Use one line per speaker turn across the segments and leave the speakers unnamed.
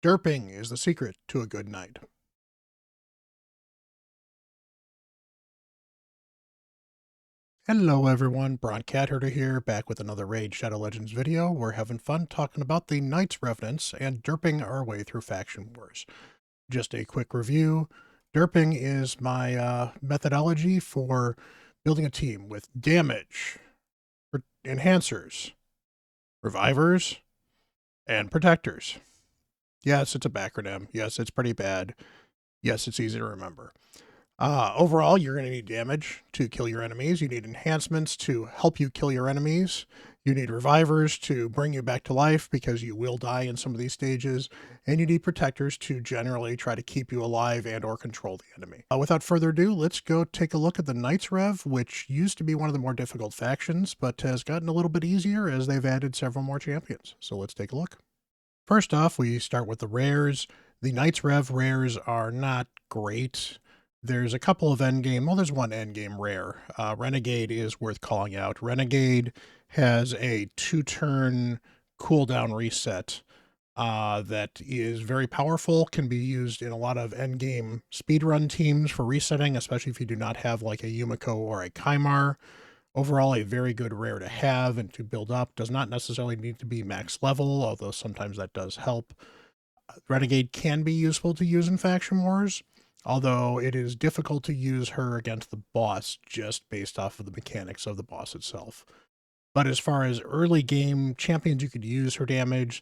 Derping is the secret to a good night. Hello everyone, Bront CatHerder here, back with another Raid Shadow Legends video. We're having fun talking about the Knights Revenants and derping our way through Faction Wars. Just a quick review. Derping is my methodology for building a team with damage, enhancers, revivers, and protectors. Yes, it's a backronym. Yes, it's pretty bad. Yes, it's easy to remember. Overall, you're going to need damage to kill your enemies. You need enhancements to help you kill your enemies. You need revivers to bring you back to life because you will die in some of these stages. And you need protectors to generally try to keep you alive and or control the enemy. Without further ado, let's go take a look at the Knights Rev, which used to be one of the more difficult factions, but has gotten a little bit easier as they've added several more champions. So let's take a look. First off, we start with the rares. The Knights Rev rares are not great. There's a couple of endgame, well, there's one endgame rare. Renegade is worth calling out. Renegade has a 2-turn cooldown reset that is very powerful, can be used in a lot of endgame speedrun teams for resetting, especially if you do not have like a Yumiko or a Kaimar. Overall, a very good rare to have and to build up. Does not necessarily need to be max level, although sometimes that does help. Renegade can be useful to use in Faction Wars, although it is difficult to use her against the boss just based off of the mechanics of the boss itself. But as far as early game champions you could use her damage,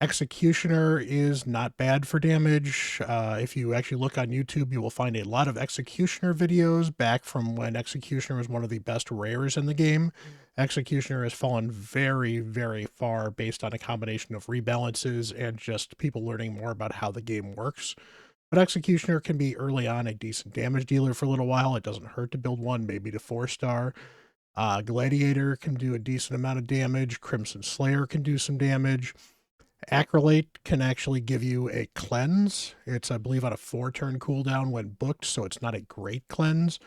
Executioner is not bad for damage. If you actually look on YouTube, you will find a lot of Executioner videos back from when Executioner was one of the best rares in the game. Executioner has fallen very, very far based on a combination of rebalances and just people learning more about how the game works. But Executioner can be early on a decent damage dealer for a little while. It doesn't hurt to build one, maybe to 4-star. Gladiator can do a decent amount of damage. Crimson Slayer can do some damage. Acrylate can actually give you a cleanse. It's, I believe, on a 4-turn cooldown when booked, so it's not a great cleanse,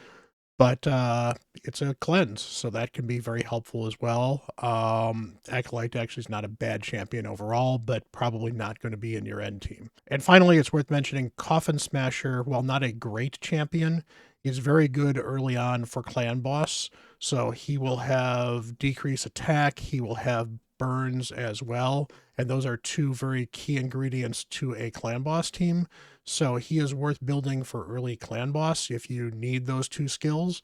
but it's a cleanse, so that can be very helpful as well. Acolyte actually is not a bad champion overall, but probably not going to be in your end team. And finally, it's worth mentioning Coffin Smasher, while not a great champion, is very good early on for clan boss. So he will have decrease attack, he will have burns as well, and those are two very key ingredients to a clan boss team. So he is worth building for early clan boss if you need those two skills.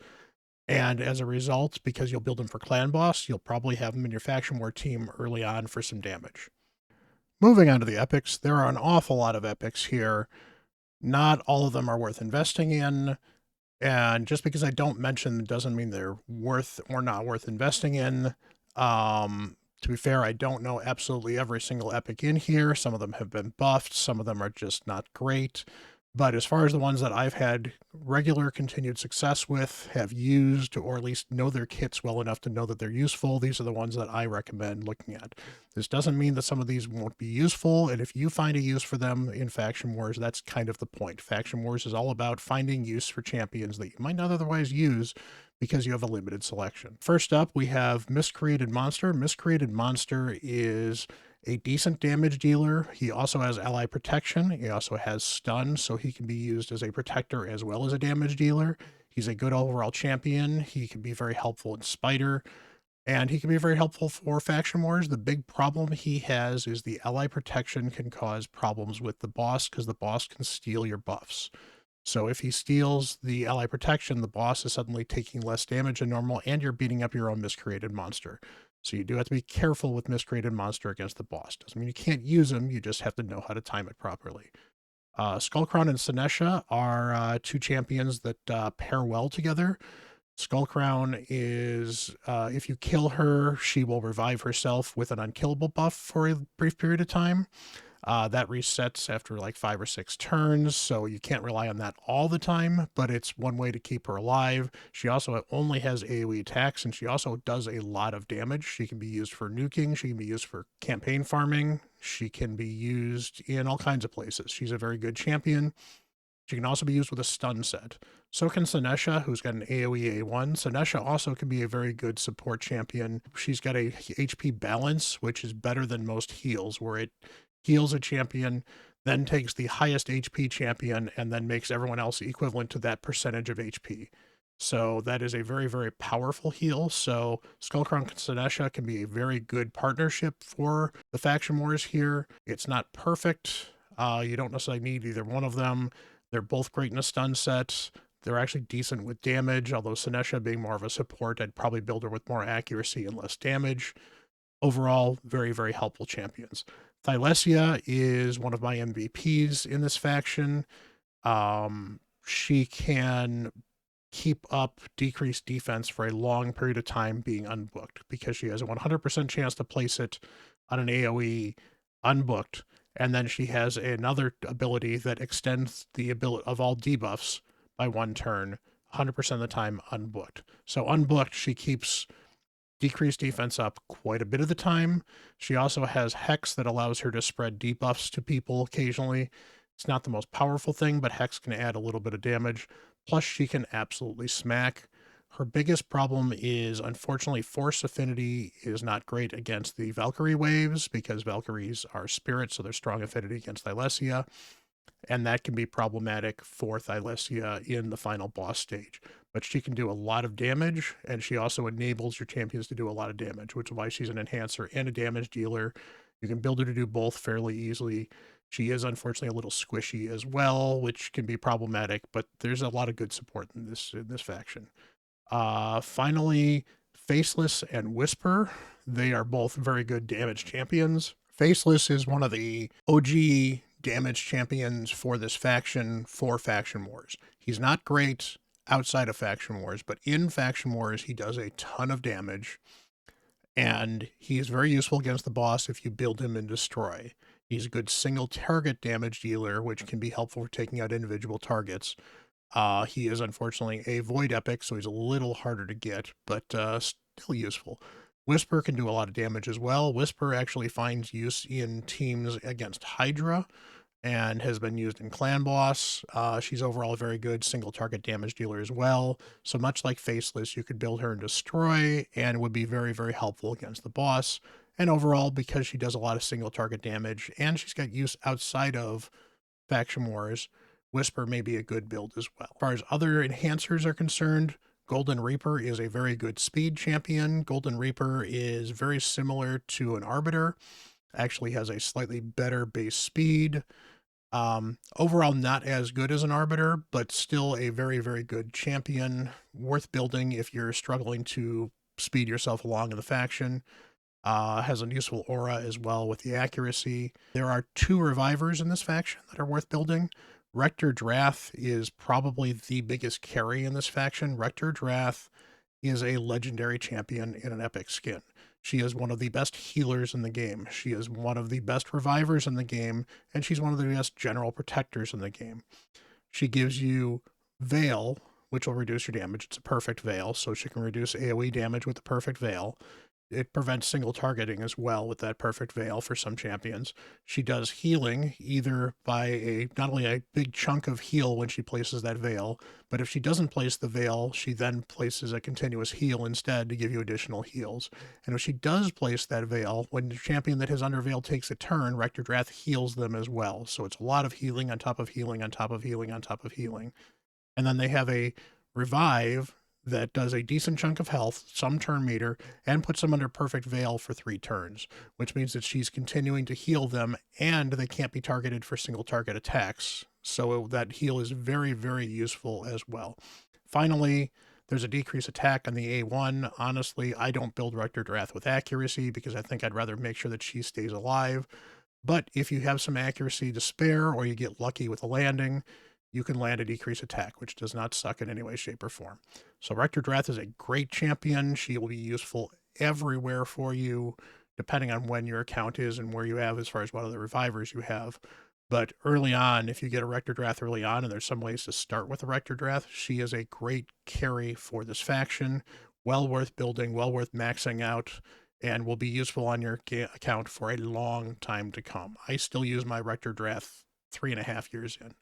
And as a result, because you'll build him for clan boss, you'll probably have him in your faction war team early on for some damage. Moving on to the epics, there are an awful lot of epics here. Not all of them are worth investing in. And just because I don't mention them doesn't mean they're worth or not worth investing in. To be fair, I don't know absolutely every single epic in here. Some of them have been buffed. Some of them are just not great. But as far as the ones that I've had regular continued success with, have used, or at least know their kits well enough to know that they're useful, these are the ones that I recommend looking at. This doesn't mean that some of these won't be useful, and if you find a use for them in Faction Wars, that's kind of the point. Faction Wars is all about finding use for champions that you might not otherwise use because you have a limited selection. First up, we have Miscreated Monster. Miscreated Monster is a decent damage dealer. He also has ally protection. He also has stun, so he can be used as a protector as well as a damage dealer. He's a good overall champion. He can be very helpful in Spider, and he can be very helpful for Faction Wars. The big problem he has is the ally protection can cause problems with the boss because the boss can steal your buffs. So if he steals the ally protection, the boss is suddenly taking less damage than normal, and you're beating up your own Miscreated Monster. So you do have to be careful with Miscreated Monster against the boss. Doesn't mean you can't use him, you just have to know how to time it properly. Skullcrown and Sinesha are two champions that pair well together. Skullcrown is, if you kill her, she will revive herself with an unkillable buff for a brief period of time. That resets after like 5 or 6 turns, so you can't rely on that all the time, but it's one way to keep her alive. She also only has AoE attacks, and she also does a lot of damage. She can be used for nuking, she can be used for campaign farming, she can be used in all kinds of places. She's a very good champion. She can also be used with a stun set. So can Sinesha, who's got an AoE A1. Sinesha also can be a very good support champion. She's got a HP balance, which is better than most heals, where it heals a champion, then takes the highest HP champion and then makes everyone else equivalent to that percentage of HP. So that is a very, very powerful heal. So Skullcrown and Sinesha can be a very good partnership for the faction wars here. It's not perfect. You don't necessarily need either one of them. They're both great in a stun set. They're actually decent with damage, although Sinesha being more of a support, I'd probably build her with more accuracy and less damage. Overall, very, very helpful champions. Thylesia is one of my MVPs in this faction. She can keep up decreased defense for a long period of time being unbooked because she has a 100% chance to place it on an AoE unbooked. And then she has another ability that extends the ability of all debuffs by one turn, 100% of the time unbooked. So unbooked, she keeps decreased defense up quite a bit of the time. She also has Hex that allows her to spread debuffs to people occasionally. It's not the most powerful thing, but Hex can add a little bit of damage. Plus, she can absolutely smack. Her biggest problem is, unfortunately, Force Affinity is not great against the Valkyrie waves because Valkyries are spirits, so they're strong affinity against Thylesia, and that can be problematic for Thylesia in the final boss stage. But she can do a lot of damage, and she also enables your champions to do a lot of damage, which is why she's an enhancer and a damage dealer. You can build her to do both fairly easily. She is unfortunately a little squishy as well, which can be problematic, but there's a lot of good support in this faction. Finally, Faceless and Whisper. They are both very good damage champions. Faceless is one of the OG damage champions for this faction for Faction Wars. He's not great outside of Faction Wars, but in Faction Wars, he does a ton of damage, and he is very useful against the boss if you build him and destroy. He's a good single target damage dealer, which can be helpful for taking out individual targets. He is unfortunately a Void Epic, so he's a little harder to get, but still useful. Whisper can do a lot of damage as well. Whisper actually finds use in teams against Hydra and has been used in Clan Boss. She's overall a very good single target damage dealer as well. So much like Faceless, you could build her and destroy, and would be very, very helpful against the boss. And overall, because she does a lot of single target damage, and she's got use outside of Faction Wars, Whisper may be a good build as well. As far as other enhancers are concerned, Golden Reaper is a very good speed champion. Golden Reaper is very similar to an Arbiter, actually has a slightly better base speed. Overall, not as good as an Arbiter, but still a very, very good champion, worth building if you're struggling to speed yourself along in the faction. Has a useful aura as well with the accuracy. There are 2 revivers in this faction that are worth building. Rector Drath is probably the biggest carry in this faction. Rector Drath is a legendary champion in an epic skin. She is one of the best healers in the game. She is one of the best revivers in the game, and she's one of the best general protectors in the game. She gives you Veil, which will reduce your damage. It's a perfect Veil, so she can reduce AoE damage with the perfect Veil. It prevents single targeting as well with that perfect Veil for some champions. She does healing either by not only a big chunk of heal when she places that Veil, but if she doesn't place the Veil, she then places a continuous heal instead to give you additional heals. And if she does place that Veil, when the champion that has under Veil takes a turn, Rector Drath heals them as well. So it's a lot of healing on top of healing on top of healing on top of healing. And then they have a revive that does a decent chunk of health, some turn meter, and puts them under perfect Veil for 3 turns, which means that she's continuing to heal them, and they can't be targeted for single target attacks. So that heal is very, very useful as well. Finally, there's a decreased attack on the A1. Honestly, I don't build Rector Drath with accuracy because I think I'd rather make sure that she stays alive. But if you have some accuracy to spare, or you get lucky with a landing, you can land a decreased attack, which does not suck in any way, shape, or form. So Rector Drath is a great champion. She will be useful everywhere for you, depending on when your account is and where you have as far as what other revivers you have. But early on, if you get a Rector Drath early on, and there's some ways to start with a Rector Drath, she is a great carry for this faction. Well worth building, well worth maxing out, and will be useful on your account for a long time to come. I still use my Rector Drath 3.5 years in.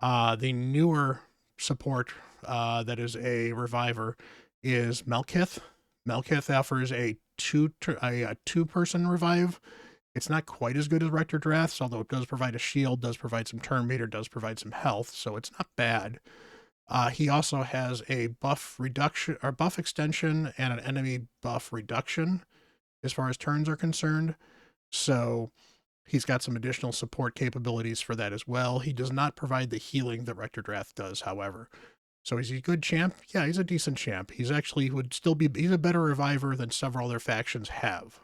The newer support that is a reviver is Melkith. Melkith offers a two-person revive. It's not quite as good as Rector Drath's, although it does provide a shield, does provide some turn meter, does provide some health, so it's not bad. He also has a buff reduction or buff extension and an enemy buff reduction as far as turns are concerned. So he's got some additional support capabilities for that as well. He does not provide the healing that Rector Drath does, however. So is he a good champ? Yeah, he's a decent champ. He's actually would still be, he's a better reviver than several other factions have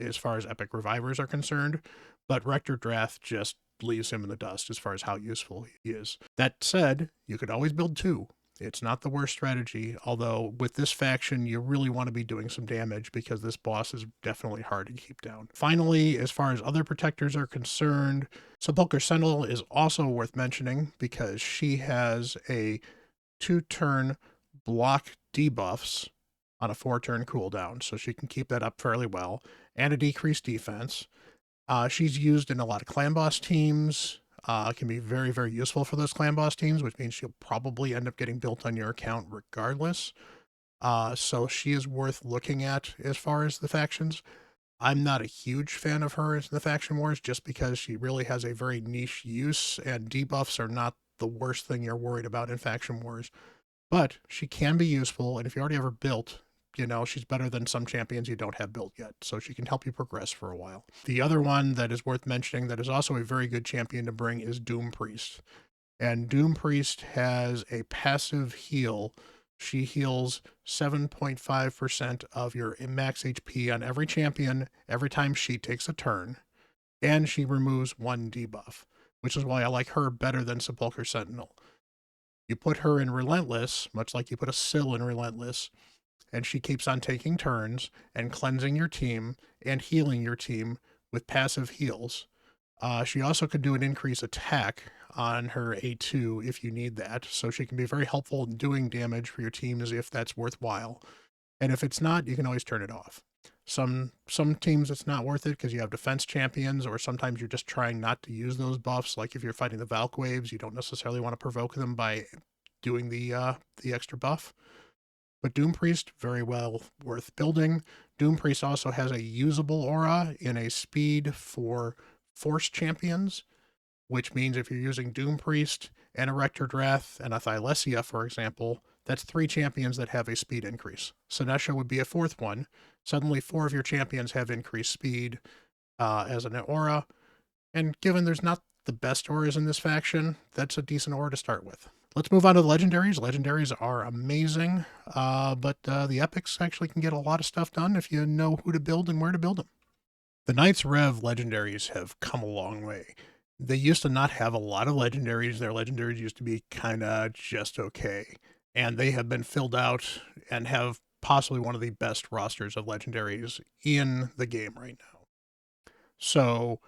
as far as epic revivers are concerned. But Rector Drath just leaves him in the dust as far as how useful he is. That said, you could always build two. It's not the worst strategy, although with this faction, you really want to be doing some damage because this boss is definitely hard to keep down. Finally, as far as other protectors are concerned, Sepulchre Sentinel is also worth mentioning because she has a 2-turn block debuffs on a 4-turn cooldown, so she can keep that up fairly well, and a decreased defense. She's used in a lot of clan boss teams, can be very, very useful for those clan boss teams, which means she'll probably end up getting built on your account regardless. So she is worth looking at as far as the factions. I'm not a huge fan of her in the faction wars just because she really has a very niche use, and debuffs are not the worst thing you're worried about in faction wars. But she can be useful, and if you already have her built, you know, she's better than some champions you don't have built yet, so she can help you progress for a while. The other one that is worth mentioning that is also a very good champion to bring is Doom Priest. And Doom Priest has a passive heal. She heals 7.5% of your max HP on every champion every time she takes a turn, and she removes 1 debuff, which is why I like her better than Sepulchre Sentinel. You put her in Relentless, much like you put a Syl in Relentless, and she keeps on taking turns and cleansing your team and healing your team with passive heals. She also could do an increased attack on her A2 if you need that, so she can be very helpful in doing damage for your teams if that's worthwhile. And if it's not, you can always turn it off. Some teams it's not worth it because you have defense champions, or sometimes you're just trying not to use those buffs. Like if you're fighting the Valk waves, you don't necessarily want to provoke them by doing the extra buff. But Doom Priest, very well worth building. Doom Priest also has a usable aura in a speed for Force champions, which means if you're using Doom Priest and a Rector Drath and a Thylesia, for example, that's 3 champions that have a speed increase. Senesha would be a 4th one. Suddenly 4 of your champions have increased speed as an aura, and given there's not the best auras in this faction, that's a decent aura to start with. Let's move on to the Legendaries. Legendaries are amazing, but the Epics actually can get a lot of stuff done if you know who to build and where to build them. The Knights Rev Legendaries have come a long way. They used to not have a lot of Legendaries. Their Legendaries used to be kind of just okay. And they have been filled out and have possibly one of the best rosters of Legendaries in the game right now. So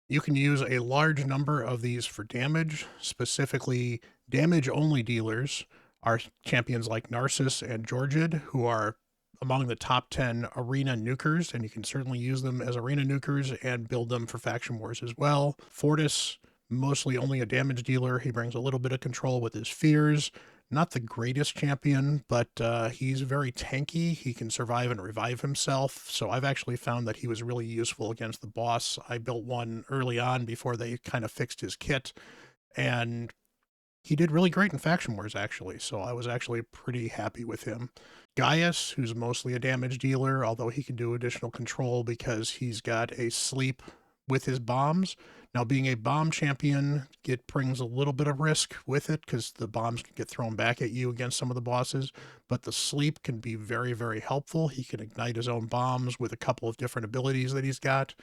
you can use a large number of these for damage. Specifically, damage-only dealers are champions like Narcissus and Georgid, who are among the top 10 arena nukers, and you can certainly use them as arena nukers and build them for faction wars as well. Fortis, mostly only a damage dealer. He brings a little bit of control with his fears. Not the greatest champion, but he's very tanky. He can survive and revive himself. So I've actually found that he was really useful against the boss. I built one early on before they kind of fixed his kit, and he did really great in faction wars, actually. So I was actually pretty happy with him. Gaius, who's mostly a damage dealer, although he can do additional control because he's got a sleep with his bombs. Now, being a bomb champion, it brings a little bit of risk with it because the bombs can get thrown back at you against some of the bosses, but the sleep can be very, very helpful. He can ignite his own bombs with a couple of different abilities that he's got.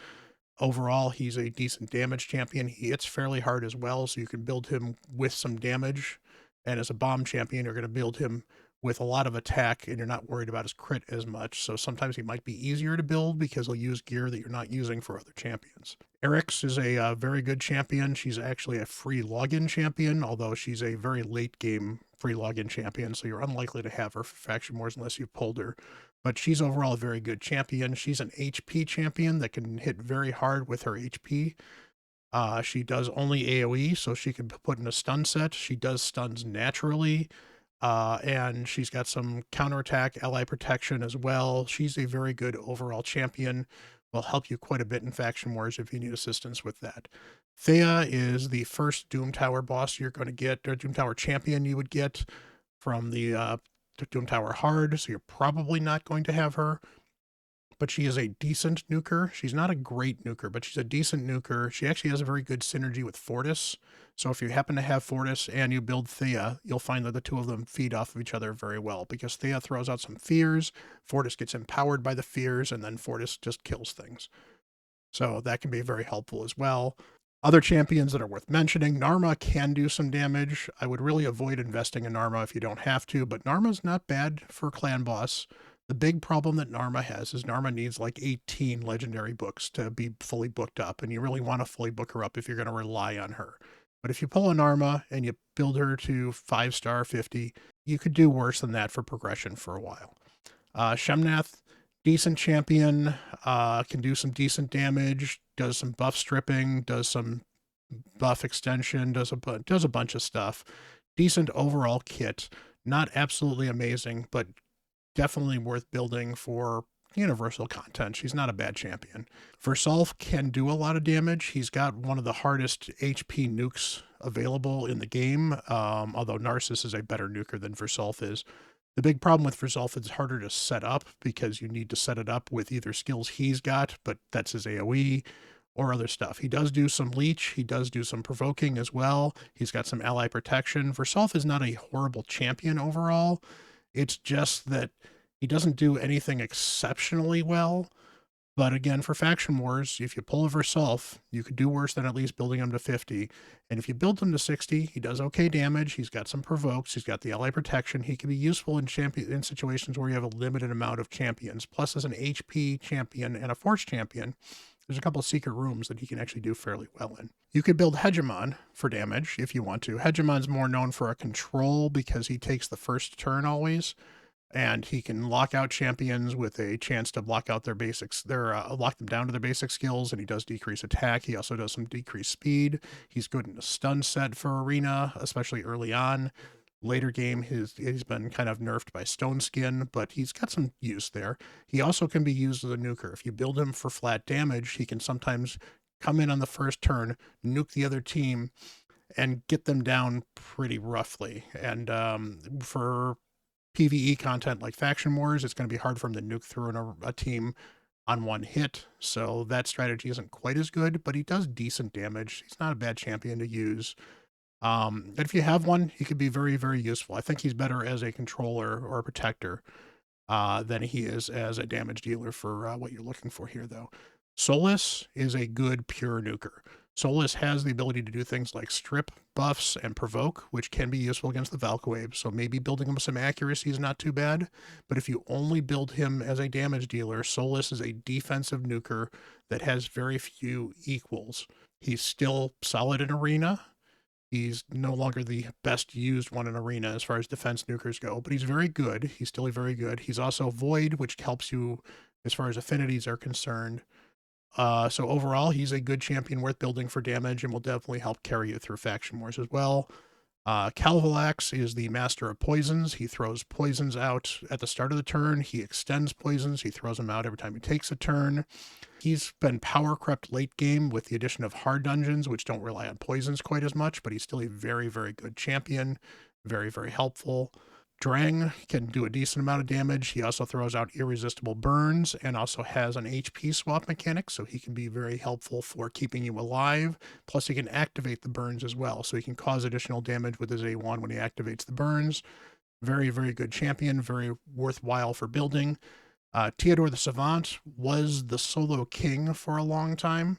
Overall, he's a decent damage champion. He hits fairly hard as well, so you can build him with some damage. And as a bomb champion, you're going to build him with a lot of attack, and you're not worried about his crit as much. So sometimes he might be easier to build because he'll use gear that you're not using for other champions. Eryx is a very good champion. She's actually a free login champion, although she's a very late game free login champion, so you're unlikely to have her for faction wars unless you've pulled her. But she's overall a very good champion. She's an HP champion that can hit very hard with her HP. She does only AoE, so she can put in a stun set. She does stuns naturally. And she's got some counterattack, ally protection as well. She's a very good overall champion. will help you quite a bit in Faction Wars if you need assistance with that. Thea is the first Doom Tower boss you're going to get, or Doom Tower champion you would get from the Doom Tower Hard, so you're probably not going to have her. But she is a decent nuker. She's not a great nuker, but she's a decent nuker. She actually has a very good synergy with Fortis. So if you happen to have Fortis and you build Thea, you'll find that the two of them feed off of each other very well, because Thea throws out some fears, Fortis gets empowered by the fears, and then Fortis just kills things. So that can be very helpful as well. Other champions that are worth mentioning, Narma can do some damage. I would really avoid investing in Narma if you don't have to, but Narma's not bad for clan boss. The big problem that Narma has is Narma needs like 18 legendary books to be fully booked up, and you really want to fully book her up if you're going to rely on her. But if you pull a Narma and you build her to 5-star 50, you could do worse than that for progression for a while. Shemnath, decent champion, can do some decent damage, does some buff stripping, does some buff extension, does a bunch of stuff. Decent overall kit, not absolutely amazing, but definitely worth building for universal content. She's not a bad champion. Versolf can do a lot of damage. He's got one of the hardest HP nukes available in the game, although Narcissus is a better nuker than Versolf is. The big problem with Versolf is it's harder to set up because you need to set it up with either skills he's got, but that's his AoE, or other stuff. He does do some leech, he does do some provoking as well. He's got some ally protection. Versolf is not a horrible champion overall. It's just that he doesn't do anything exceptionally well. But again, for Faction Wars, if you pull a Versolf, you could do worse than at least building him to 50. And if you build him to 60, he does okay damage. He's got some provokes. He's got the ally protection. He can be useful in situations where you have a limited amount of champions. Plus, as an HP champion and a Force champion, there's a couple of secret rooms that he can actually do fairly well in. You could build Hegemon for damage if you want to. Hegemon's more known for a control because he takes the first turn always, and he can lock out champions with a chance to block out their basics. Lock them down to their basic skills, and he does decrease attack. He also does some decreased speed. He's good in a stun set for arena, especially early on. Later game, he's been kind of nerfed by Stone Skin, but he's got some use there. He also can be used as a nuker. If you build him for flat damage, he can sometimes come in on the first turn, nuke the other team, and get them down pretty roughly. And for PvE content like Faction Wars, it's going to be hard for him to nuke through a team on one hit, so that strategy isn't quite as good, but he does decent damage. He's not a bad champion to use. And if you have one, he could be very, very useful. I think he's better as a controller or a protector than he is as a damage dealer for what you're looking for here, though. Solus is a good pure nuker. Solus has the ability to do things like strip buffs and provoke, which can be useful against the Valkwave, so maybe building him some accuracy is not too bad. But if you only build him as a damage dealer, Solus is a defensive nuker that has very few equals. He's still solid in arena. He's no longer the best used one in arena as far as defense nukers go, but he's very good. He's still very good. He's also Void, which helps you as far as affinities are concerned. So overall, he's a good champion worth building for damage and will definitely help carry you through Faction Wars as well. Calvalax is the master of poisons. He throws poisons out at the start of the turn. He extends poisons. He throws them out every time he takes a turn. He's been power crept late game with the addition of hard dungeons, which don't rely on poisons quite as much, but he's still a very, very good champion. Very, very helpful. Drang can do a decent amount of damage. He also throws out irresistible burns and also has an HP swap mechanic, so he can be very helpful for keeping you alive. Plus, he can activate the burns as well, so he can cause additional damage with his A1 when he activates the burns. Very, very good champion, very worthwhile for building. Theodore the Savant was the solo king for a long time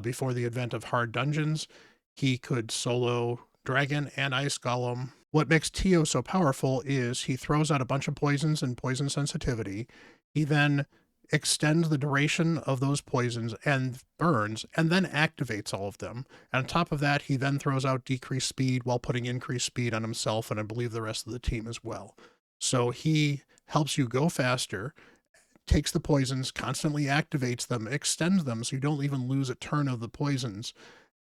before the advent of hard dungeons. He could solo Dragon and Ice Golem. What makes Tio so powerful is he throws out a bunch of poisons and poison sensitivity. He then extends the duration of those poisons and burns, and then activates all of them. And on top of that, he then throws out decreased speed while putting increased speed on himself and I believe the rest of the team as well. So he helps you go faster, takes the poisons, constantly activates them, extends them so you don't even lose a turn of the poisons,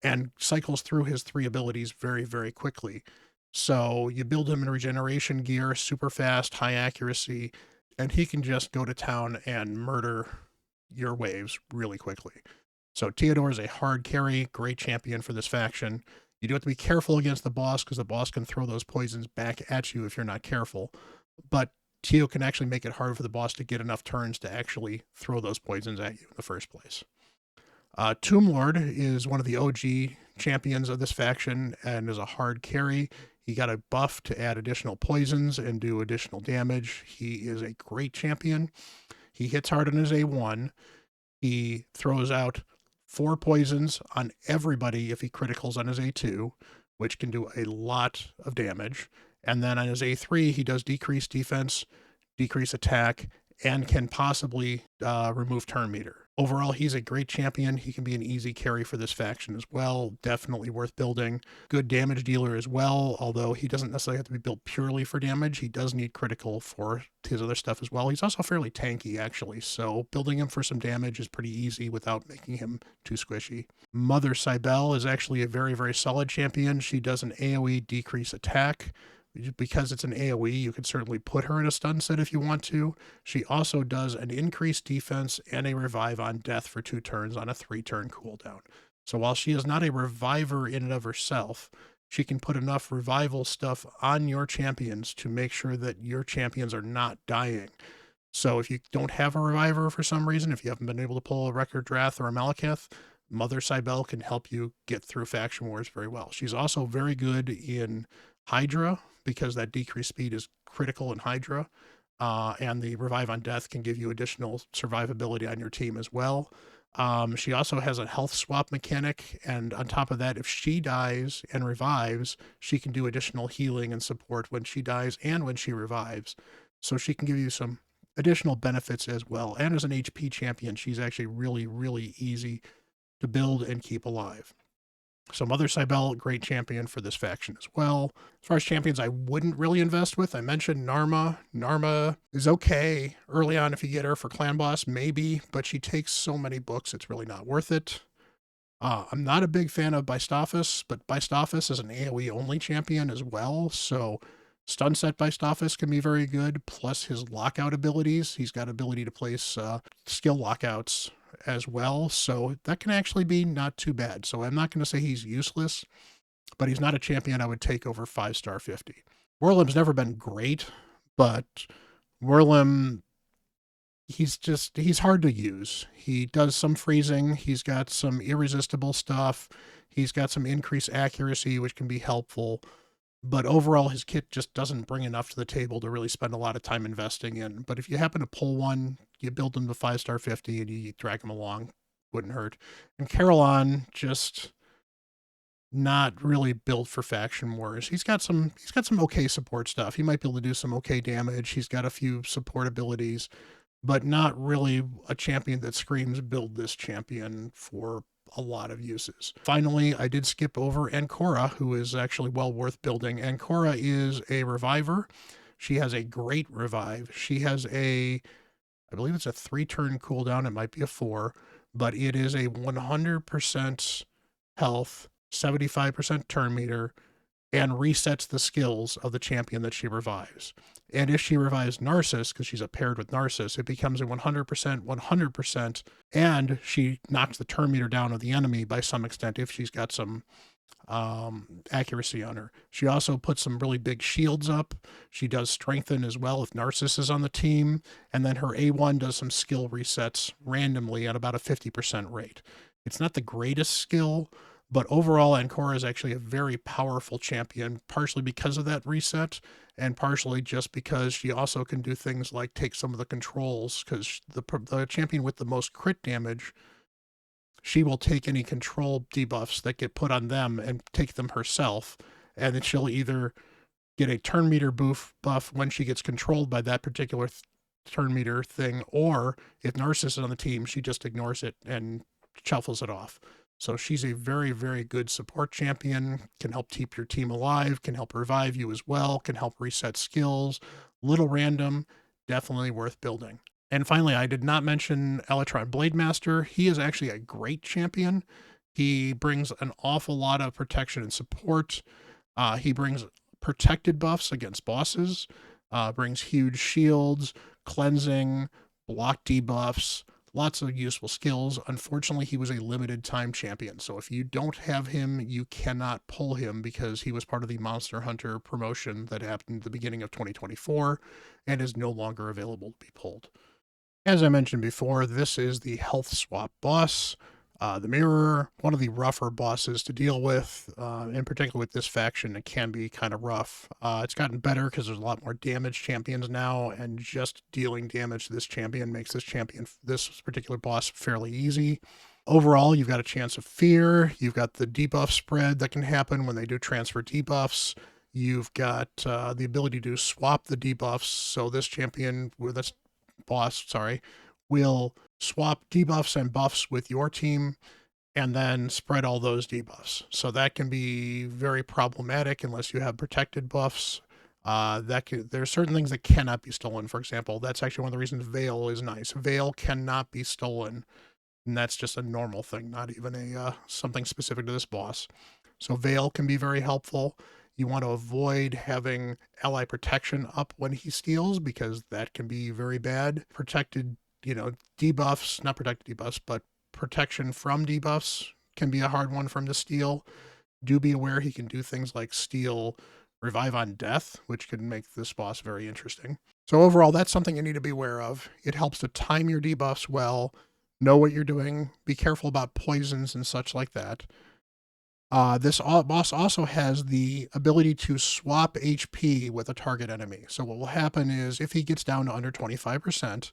and cycles through his 3 abilities very, very quickly. So you build him in regeneration gear, super fast, high accuracy, and he can just go to town and murder your waves really quickly. So Theodore is a hard carry, great champion for this faction. You do have to be careful against the boss because the boss can throw those poisons back at you if you're not careful. But Teo can actually make it hard for the boss to get enough turns to actually throw those poisons at you in the first place. Tomb Lord is one of the OG champions of this faction and is a hard carry. He got a buff to add additional poisons and do additional damage. He is a great champion. He hits hard on his A1. He throws out 4 poisons on everybody if he criticals on his A2, which can do a lot of damage. And then on his A3, he does decrease defense, decrease attack, and can possibly remove turn meter. Overall, he's a great champion. He can be an easy carry for this faction as well. Definitely worth building. Good damage dealer as well, although he doesn't necessarily have to be built purely for damage. He does need critical for his other stuff as well. He's also fairly tanky, actually, so building him for some damage is pretty easy without making him too squishy. Mother Cybele is actually a very, very solid champion. She does an AoE decrease attack. Because it's an AoE, you can certainly put her in a stun set if you want to. She also does an increased defense and a revive on death for 2 turns on a 3-turn cooldown. So while she is not a reviver in and of herself, she can put enough revival stuff on your champions to make sure that your champions are not dying. So if you don't have a reviver for some reason, if you haven't been able to pull a Record Drath or a Malekith, Mother Cybele can help you get through Faction Wars very well. She's also very good in Hydra, because that decreased speed is critical in Hydra, and the revive on death can give you additional survivability on your team as well. She also has a health swap mechanic, and on top of that, if she dies and revives, she can do additional healing and support when she dies and when she revives. So she can give you some additional benefits as well. And as an HP champion, she's actually really, really easy to build and keep alive. So Mother Cybele, great champion for this faction as well. As far as champions I wouldn't really invest with, I mentioned Narma. Narma is okay early on if you get her for clan boss, maybe, but she takes so many books, it's really not worth it. I'm not a big fan of Bystophis, but Bystophis is an AoE only champion as well, so stun set Bystophis can be very good, plus his lockout abilities. He's got ability to place skill lockouts as well, so that can actually be not too bad. So I'm not going to say he's useless, but he's not a champion I would take over 5-star 50. Werlim's never been great, but Werlim, he's hard to use. He does some freezing, he's got some irresistible stuff, he's got some increased accuracy, which can be helpful, but overall his kit just doesn't bring enough to the table to really spend a lot of time investing in. But if you happen to pull one, you build him to 5-star 50 and you drag him along, wouldn't hurt. And Carolon, just not really built for Faction Wars. He's got some okay support stuff. He might be able to do some okay damage. He's got a few support abilities, but not really a champion that screams build this champion for a lot of uses. Finally, I did skip over Ancora, who is actually well worth building. Ancora is a reviver. She has a great revive. She has I believe it's a 3-turn cooldown. It might be a 4, but it is a 100% health, 75% turn meter, and resets the skills of the champion that she revives. And if she revives Narcissus, because she's paired with Narcissus, it becomes a 100%, and she knocks the turn meter down of the enemy by some extent if she's got some accuracy on her. She also puts some really big shields up. She does strengthen as well if Narcissus is on the team, and then her A1 does some skill resets randomly at about a 50% rate. It's not the greatest skill, but overall, Ancora is actually a very powerful champion, partially because of that reset, and partially just because she also can do things like take some of the controls, because the champion with the most crit damage, she will take any control debuffs that get put on them and take them herself, and then she'll either get a turn meter buff when she gets controlled by that particular turn meter thing, or if Narcissus is on the team, she just ignores it and shuffles it off. So she's a very, very good support champion, can help keep your team alive, can help revive you as well, can help reset skills. Little random, definitely worth building. And finally, I did not mention Electron Blademaster. He is actually a great champion. He brings an awful lot of protection and support. He brings protected buffs against bosses, brings huge shields, cleansing, block debuffs, lots of useful skills. Unfortunately, he was a limited time champion. So if you don't have him, you cannot pull him because he was part of the Monster Hunter promotion that happened at the beginning of 2024 and is no longer available to be pulled. As I mentioned before, this is the health swap boss. The Mirror, one of the rougher bosses to deal with, in particular with this faction, it can be kind of rough. It's gotten better because there's a lot more damage champions now, and just dealing damage to this champion makes this particular boss, fairly easy. Overall, you've got a chance of fear. You've got the debuff spread that can happen when they do transfer debuffs. You've got the ability to swap the debuffs. So this boss, will swap debuffs and buffs with your team and then spread all those debuffs. So that can be very problematic unless you have protected buffs. There are certain things that cannot be stolen. For example, that's actually one of the reasons Veil is nice. Veil cannot be stolen, and that's just a normal thing, not even something specific to this boss. So Veil can be very helpful. You want to avoid having ally protection up when he steals because that can be very bad. Debuffs, not protected debuffs, but protection from debuffs can be a hard one for him to steal. Do be aware he can do things like steal Revive on Death, which can make this boss very interesting. So overall, that's something you need to be aware of. It helps to time your debuffs well, know what you're doing, be careful about poisons and such like that. This boss also has the ability to swap HP with a target enemy. So what will happen is if he gets down to under 25%,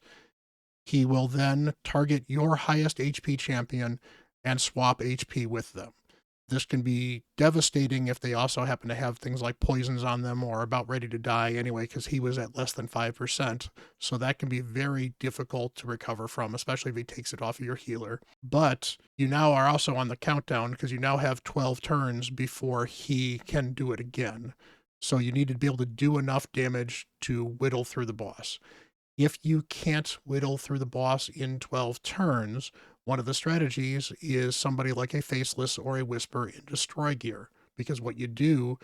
he will then target your highest HP champion and swap HP with them. This can be devastating if they also happen to have things like poisons on them or about ready to die anyway, because he was at less than 5%. So that can be very difficult to recover from, especially if he takes it off of your healer. But you now are also on the countdown because you now have 12 turns before he can do it again. So you need to be able to do enough damage to whittle through the boss. If you can't whittle through the boss in 12 turns, one of the strategies is somebody like a Faceless or a Whisper in Destroy gear, because what you do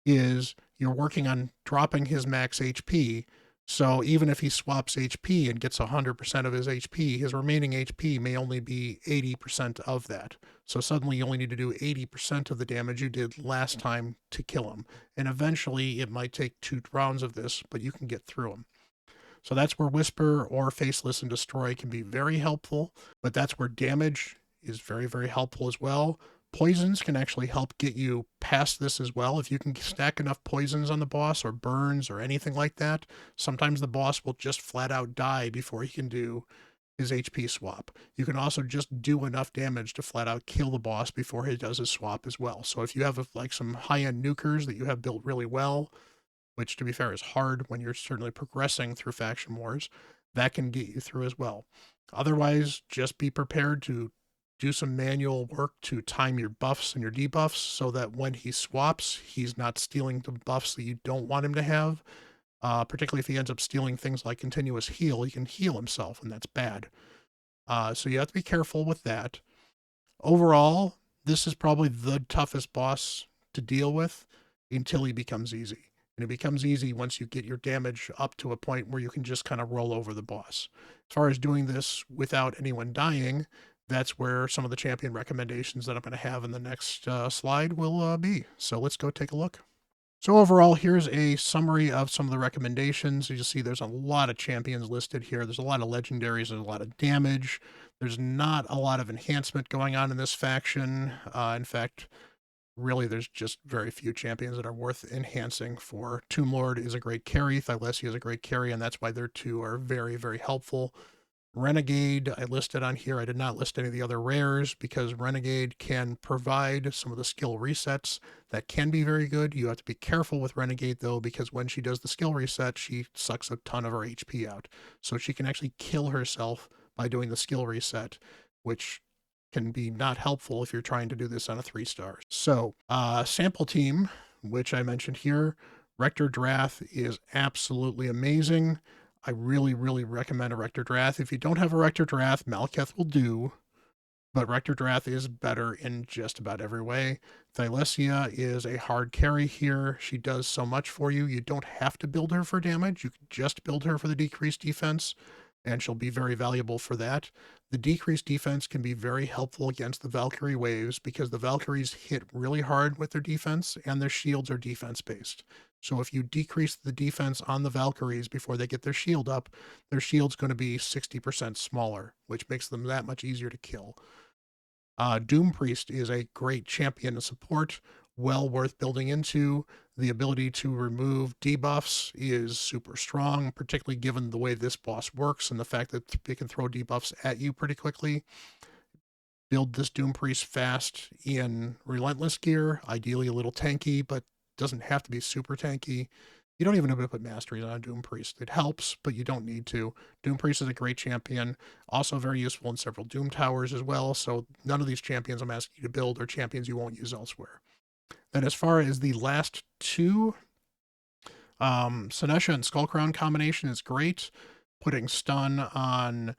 is you're working on dropping his max HP. So even if he swaps HP and gets 100% of his HP, his remaining HP may only be 80% of that. So suddenly you only need to do 80% of the damage you did last time to kill him. And eventually it might take 2 rounds of this, but you can get through him. So that's where Whisper or Faceless and Destroy can be very helpful, but that's where damage is very, very helpful as well. Poisons can actually help get you past this as well. If you can stack enough poisons on the boss or burns or anything like that, sometimes the boss will just flat out die before he can do his HP swap. You can also just do enough damage to flat out kill the boss before he does his swap as well. So if you have like some high-end nukers that you have built really well, which to be fair is hard when you're certainly progressing through faction wars, that can get you through as well. Otherwise, just be prepared to do some manual work to time your buffs and your debuffs so that when he swaps, he's not stealing the buffs that you don't want him to have. Particularly if he ends up stealing things like continuous heal, he can heal himself, and that's bad. So you have to be careful with that. Overall, this is probably the toughest boss to deal with until he becomes easy. And it becomes easy once you get your damage up to a point where you can just kind of roll over the boss. As far as doing this without anyone dying, that's where some of the champion recommendations that I'm going to have in the next slide will be. So let's go take a look. So overall, here's a summary of some of the recommendations. You see there's a lot of champions listed here. There's a lot of legendaries. There's a lot of damage. There's not a lot of enhancement going on in this faction. In fact, really, there's just very few champions that are worth enhancing for. Tomb Lord is a great carry. Thylesia is a great carry, and that's why their two are very, very helpful. Renegade, I listed on here. I did not list any of the other rares because Renegade can provide some of the skill resets that can be very good. You have to be careful with Renegade, though, because when she does the skill reset, she sucks a ton of her HP out. So she can actually kill herself by doing the skill reset, which can be not helpful if you're trying to do this on a 3-star. So, sample team, which I mentioned here, Rector Drath is absolutely amazing. I really, really recommend a Rector Drath. If you don't have a Rector Drath, Malekith will do, but Rector Drath is better in just about every way. Thylesia is a hard carry here. She does so much for you. You don't have to build her for damage. You can just build her for the decreased defense. and she'll be very valuable for that. The decreased defense can be very helpful against the Valkyrie waves because the Valkyries hit really hard with their defense and their shields are defense based. So if you decrease the defense on the Valkyries before they get their shield up, their shield's going to be 60% smaller, which makes them that much easier to kill. Doom Priest is a great champion to support, well worth building into. The ability to remove debuffs is super strong, particularly given the way this boss works and the fact that it can throw debuffs at you pretty quickly. Build this Doom Priest fast in Relentless gear, ideally a little tanky, but doesn't have to be super tanky. You don't even have to put masteries on Doom Priest. It helps, but you don't need to. Doom Priest is a great champion, also very useful in several Doom Towers as well, so none of these champions I'm asking you to build are champions you won't use elsewhere. Then as far as the last two, Sinesha and Skullcrown combination is great. Putting stun on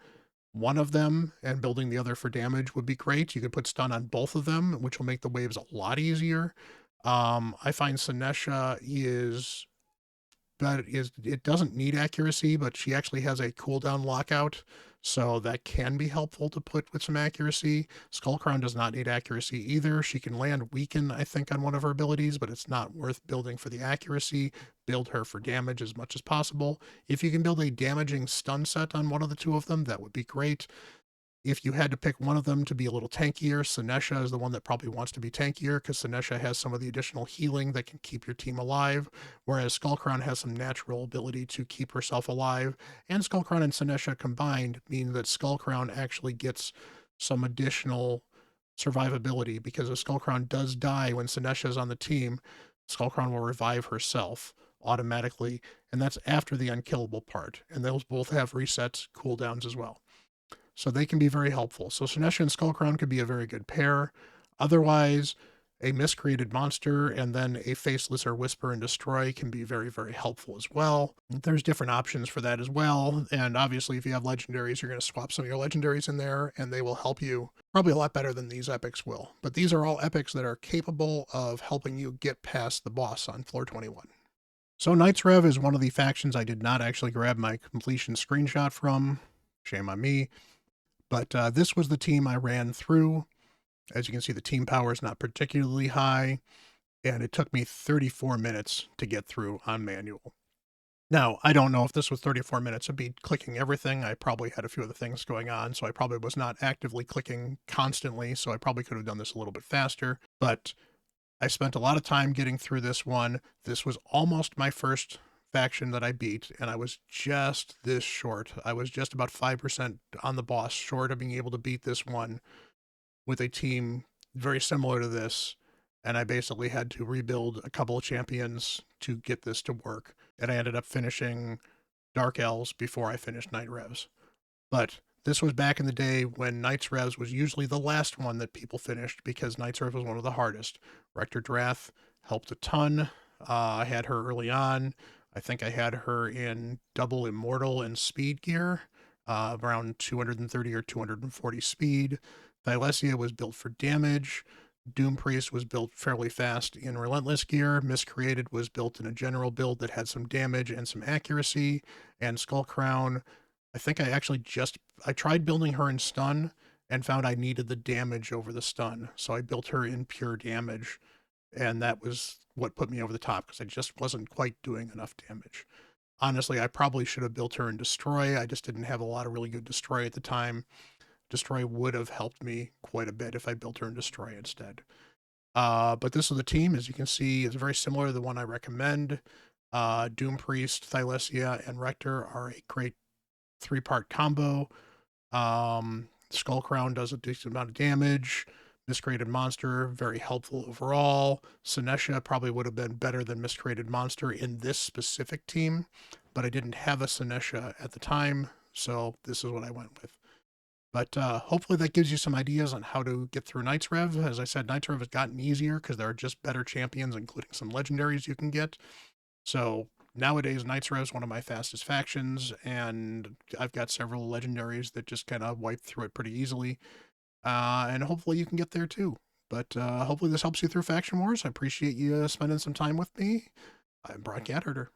one of them and building the other for damage would be great. You could put stun on both of them, which will make the waves a lot easier. I find Sinesha is it doesn't need accuracy, but she actually has a cooldown lockout, so that can be helpful to put with some accuracy. Skullcrown does not need accuracy either. She can land weaken, I think, on one of her abilities, but it's not worth building for the accuracy. Build her for damage as much as possible. If you can build a damaging stun set on one of the two of them, that would be great. If you had to pick one of them to be a little tankier, Sinesha is the one that probably wants to be tankier because Sinesha has some of the additional healing that can keep your team alive, whereas Skullcrown has some natural ability to keep herself alive. And Skullcrown and Sinesha combined mean that Skullcrown actually gets some additional survivability because if Skullcrown does die when Sinesha is on the team, Skullcrown will revive herself automatically, and that's after the unkillable part. And those both have resets cooldowns as well. So they can be very helpful. So Sinesha and Skullcrown could be a very good pair. Otherwise, a miscreated monster and then a faceless or whisper and destroy can be very, very helpful as well. There's different options for that as well. And obviously, if you have legendaries, you're going to swap some of your legendaries in there and they will help you probably a lot better than these epics will. But these are all epics that are capable of helping you get past the boss on floor 21. So Knights Rev is one of the factions I did not actually grab my completion screenshot from. Shame on me. But this was the team I ran through. As you can see, the team power is not particularly high, and it took me 34 minutes to get through on manual. Now, I don't know if this was 34 minutes of me clicking everything. I probably had a few other things going on, so I probably was not actively clicking constantly, so I probably could have done this a little bit faster. But I spent a lot of time getting through this one. This was almost my first faction that I beat, and I was just this short. I was just about 5% on the boss short of being able to beat this one with a team very similar to this, and I basically had to rebuild a couple of champions to get this to work, and I ended up finishing Dark Elves before I finished Knight Revs. But this was back in the day when Knights Revs was usually the last one that people finished because Knights Rev was one of the hardest. Rector Drath helped a ton. I had her early on. I think I had her in double immortal and speed gear, around 230 or 240 speed. Thylesia was built for damage. Doom Priest was built fairly fast in Relentless gear. Miscreated was built in a general build that had some damage and some accuracy. And Skullcrown, I think I tried building her in stun and found I needed the damage over the stun. So I built her in pure damage. And that was what put me over the top because I just wasn't quite doing enough damage. Honestly, I probably should have built her in Destroy. I just didn't have a lot of really good Destroy at the time. Destroy would have helped me quite a bit if I built her in Destroy instead. But this is the team, as you can see, is very similar to the one I recommend. Doom Priest, Thylesia, and Rector are a great 3-part combo. Skullcrown does a decent amount of damage. Miscreated Monster, very helpful overall. Sinesha probably would have been better than Miscreated Monster in this specific team, but I didn't have a Sinesha at the time, so this is what I went with. But hopefully that gives you some ideas on how to get through Knights Rev. As I said, Knights Rev has gotten easier because there are just better champions, including some legendaries you can get. So nowadays, Knights Rev is one of my fastest factions, and I've got several legendaries that just kind of wipe through it pretty easily. And hopefully you can get there too. But hopefully this helps you through Faction Wars. I appreciate you spending some time with me. I'm Bront CatHerder.